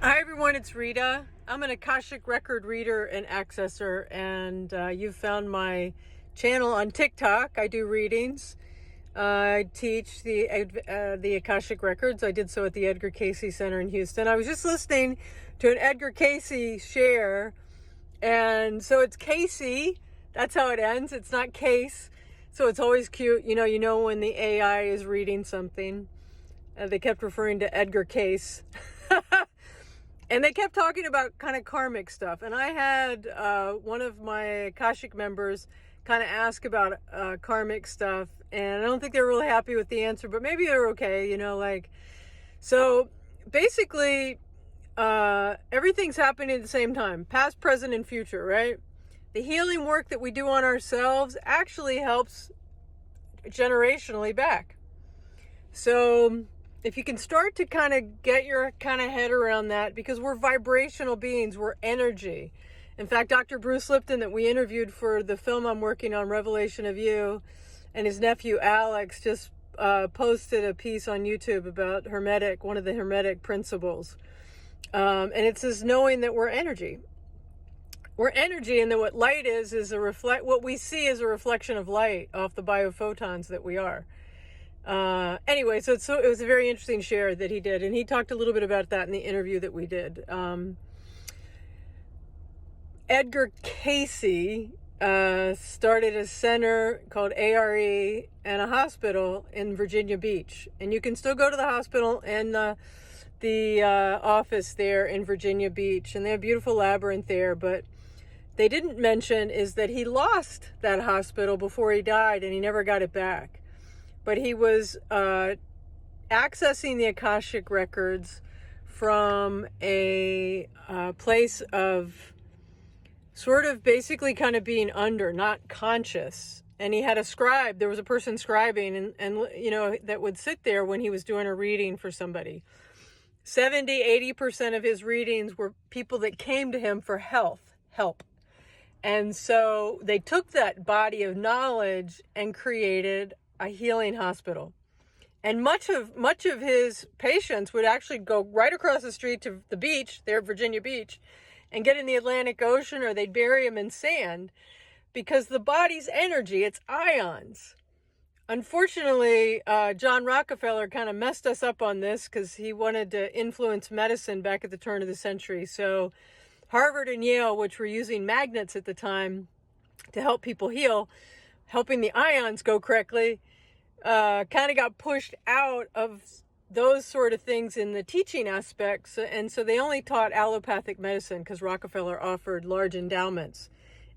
Hi everyone, it's Rita. I'm an Akashic record reader and accessor, and you've found my channel on TikTok. I do readings. I teach the Akashic records. I did so at the Edgar Cayce Center in Houston. I was just listening to an Edgar Cayce share, and so it's Casey. That's how it ends. It's not Case, so it's always cute. You know when the AI is reading something. They kept referring to Edgar Cayce. And they kept talking about kind of karmic stuff. And I had one of my Akashic members kind of ask about karmic stuff. And I don't think they were really happy with the answer, but maybe they're okay, So basically, everything's happening at the same time, past, present, and future, right? The healing work that we do on ourselves actually helps generationally back. So if you can start to kind of get your kind of head around that, because we're vibrational beings, we're energy. In fact, Dr. Bruce Lipton, that we interviewed for the film I'm working on, Revelation of You, and his nephew Alex just posted a piece on YouTube about Hermetic, one of the Hermetic principles. And it's this knowing that we're energy. We're energy, and that what light is what we see is a reflection of light off the biophotons that we are. Anyway, so it was a very interesting share that he did, and he talked a little bit about that in the interview that we did. Edgar Cayce started a center called ARE and a hospital in Virginia Beach, and you can still go to the hospital and the office there in Virginia Beach, and they have a beautiful labyrinth there. But they didn't mention is that he lost that hospital before he died, and he never got it back. But he was accessing the Akashic records from a place of sort of basically kind of being under, not conscious. And he had a scribe. There was a person scribing and that would sit there when he was doing a reading for somebody. 70-80% of his readings were people that came to him for help. And so they took that body of knowledge and created a healing hospital. And much of his patients would actually go right across the street to the beach there, Virginia Beach, and get in the Atlantic Ocean, or they'd bury him in sand, because the body's energy, it's ions. Unfortunately, John Rockefeller kind of messed us up on this because he wanted to influence medicine back at the turn of the century. So Harvard and Yale, which were using magnets at the time to help people heal, helping the ions go correctly, kind of got pushed out of those sort of things in the teaching aspects. And so they only taught allopathic medicine because Rockefeller offered large endowments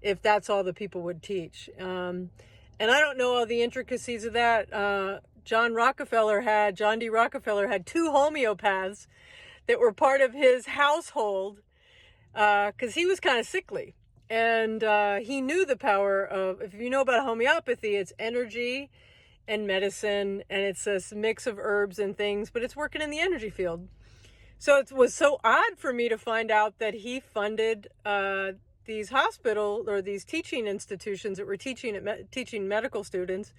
if that's all the people would teach. And I don't know all the intricacies of that. John D. Rockefeller had 2 homeopaths that were part of his household because he was kind of sickly. And he knew the power of, if you know about homeopathy, it's energy and medicine, and it's this mix of herbs and things, but it's working in the energy field. So it was so odd for me to find out that he funded these hospitals or these teaching institutions that were teaching medical students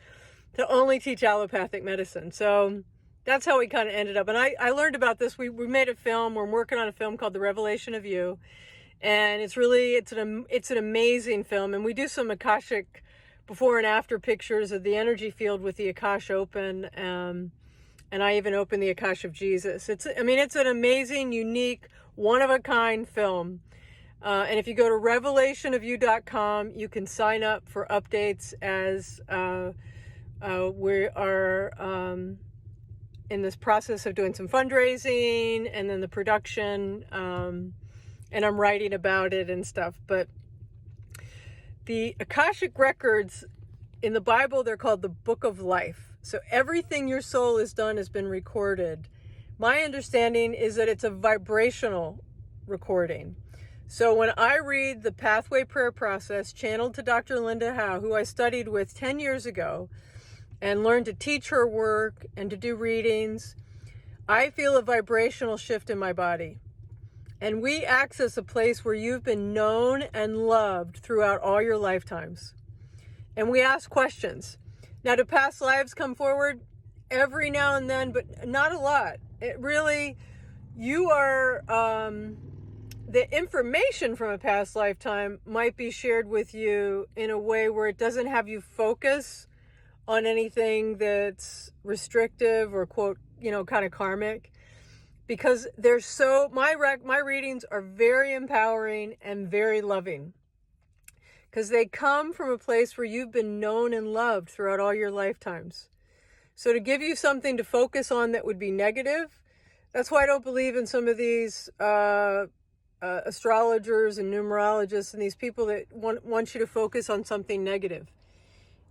to only teach allopathic medicine. So that's how we kind of ended up. And I learned about this. We made a film. We're working on a film called The Revelation of You. And it's an amazing film. And we do some Akashic before and after pictures of the energy field with the Akasha Open. And I even opened the Akasha of Jesus. It's an amazing, unique, one-of-a-kind film. And if you go to revelationofyou.com, you can sign up for updates as we are in this process of doing some fundraising and then the production, and I'm writing about it and stuff. But the Akashic records in the Bible, they're called the Book of Life. So everything your soul has done has been recorded. My understanding is that it's a vibrational recording. So when I read the Pathway Prayer Process, channeled to Dr. Linda Howe, who I studied with 10 years ago and learned to teach her work and to do readings, I feel a vibrational shift in my body. And we access a place where you've been known and loved throughout all your lifetimes. And we ask questions. Now, do past lives come forward? Every now and then, but not a lot. It really, you are, the information from a past lifetime might be shared with you in a way where it doesn't have you focus on anything that's restrictive or quote, kind of karmic, because they're so, my readings are very empowering and very loving, because they come from a place where you've been known and loved throughout all your lifetimes. So to give you something to focus on that would be negative, that's why I don't believe in some of these astrologers and numerologists and these people that want you to focus on something negative.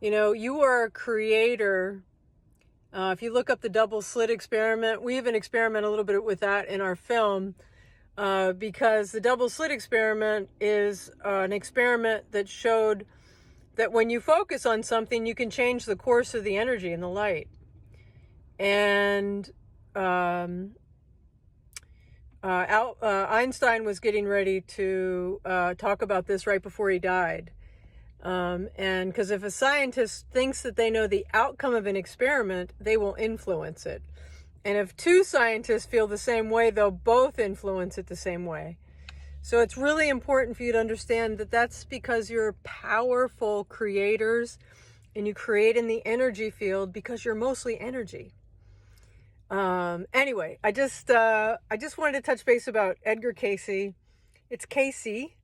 You are a creator. If you look up the double slit experiment, we even experiment a little bit with that in our film, because the double slit experiment is an experiment that showed that when you focus on something, you can change the course of the energy and the light. And Einstein was getting ready to talk about this right before he died. And because if a scientist thinks that they know the outcome of an experiment, they will influence it. And if two scientists feel the same way, they'll both influence it the same way. So it's really important for you to understand that that's because you're powerful creators and you create in the energy field because you're mostly energy. Anyway, I just wanted to touch base about Edgar Cayce. It's Casey.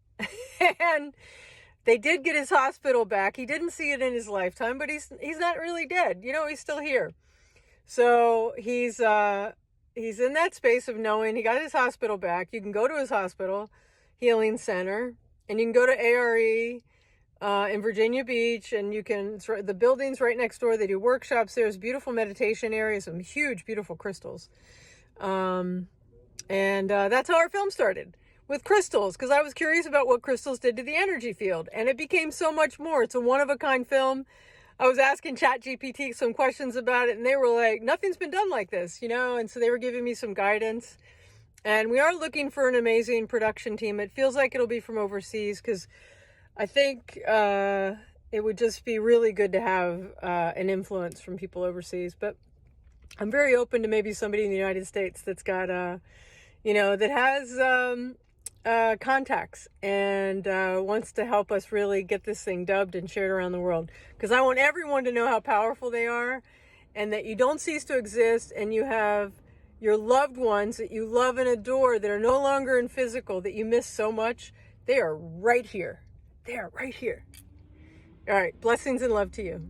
And they did get his hospital back. He didn't see it in his lifetime, but he's not really dead. He's still here. So he's in that space of knowing he got his hospital back. You can go to his hospital healing center, and you can go to ARE in Virginia Beach, and the building's right next door. They do workshops. There's beautiful meditation areas, some huge, beautiful crystals. And that's how our film started, with crystals, because I was curious about what crystals did to the energy field, and it became so much more. It's a one-of-a-kind film. I was asking ChatGPT some questions about it, and they were like, nothing's been done like this, and so they were giving me some guidance. And we are looking for an amazing production team. It feels like it'll be from overseas, because I think it would just be really good to have an influence from people overseas. But I'm very open to maybe somebody in the United States that's got, that has contacts and wants to help us really get this thing dubbed and shared around the world. Because I want everyone to know how powerful they are, and that you don't cease to exist, and you have your loved ones that you love and adore that are no longer in physical, that you miss so much. They are right here. They are right here. All right. Blessings and love to you.